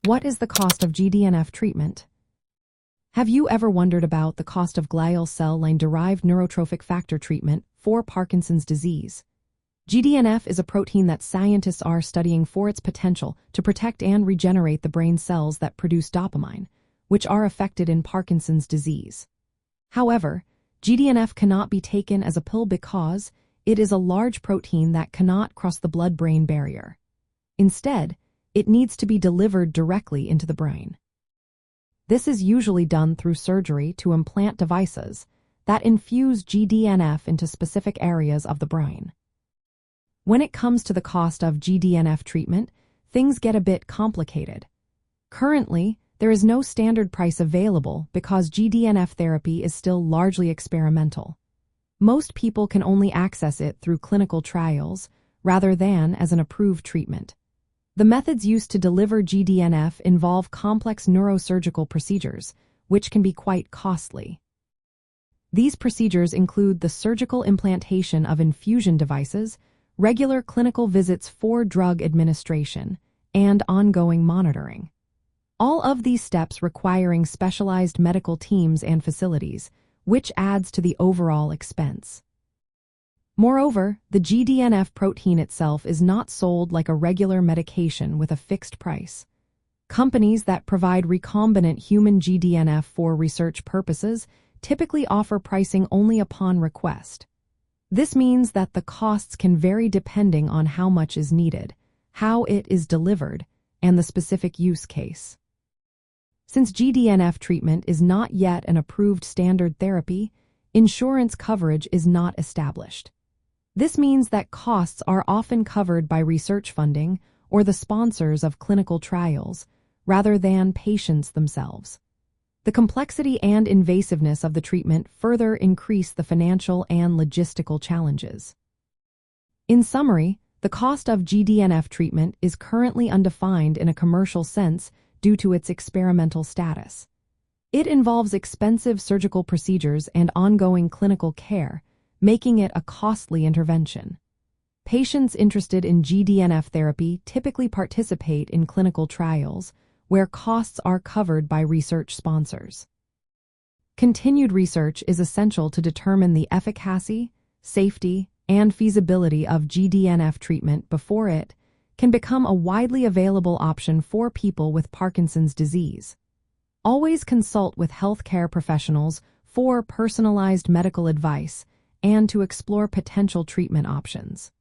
What is the cost of GDNF treatment? Have you ever wondered about the cost of glial cell line-derived neurotrophic factor treatment for Parkinson's disease? GDNF is a protein that scientists are studying for its potential to protect and regenerate the brain cells that produce dopamine, which are affected in Parkinson's disease. However, GDNF cannot be taken as a pill because it is a large protein that cannot cross the blood-brain barrier. Instead, it needs to be delivered directly into the brain. This is usually done through surgery to implant devices that infuse GDNF into specific areas of the brain. When it comes to the cost of GDNF treatment, things get a bit complicated. Currently, there is no standard price available because GDNF therapy is still largely experimental. Most people can only access it through clinical trials rather than as an approved treatment. The methods used to deliver GDNF involve complex neurosurgical procedures, which can be quite costly. These procedures include the surgical implantation of infusion devices, regular clinical visits for drug administration, and ongoing monitoring. All of these steps requiring specialized medical teams and facilities, which adds to the overall expense. Moreover, the GDNF protein itself is not sold like a regular medication with a fixed price. Companies that provide recombinant human GDNF for research purposes typically offer pricing only upon request. This means that the costs can vary depending on how much is needed, how it is delivered, and the specific use case. Since GDNF treatment is not yet an approved standard therapy, insurance coverage is not established. This means that costs are often covered by research funding or the sponsors of clinical trials, rather than patients themselves. The complexity and invasiveness of the treatment further increase the financial and logistical challenges. In summary, the cost of GDNF treatment is currently undefined in a commercial sense due to its experimental status. It involves expensive surgical procedures and ongoing clinical care, making it a costly intervention. Patients interested in GDNF therapy typically participate in clinical trials, where costs are covered by research sponsors. Continued research is essential to determine the efficacy, safety, and feasibility of GDNF treatment before it can become a widely available option for people with Parkinson's disease. Always consult with healthcare professionals for personalized medical advice and to explore potential treatment options.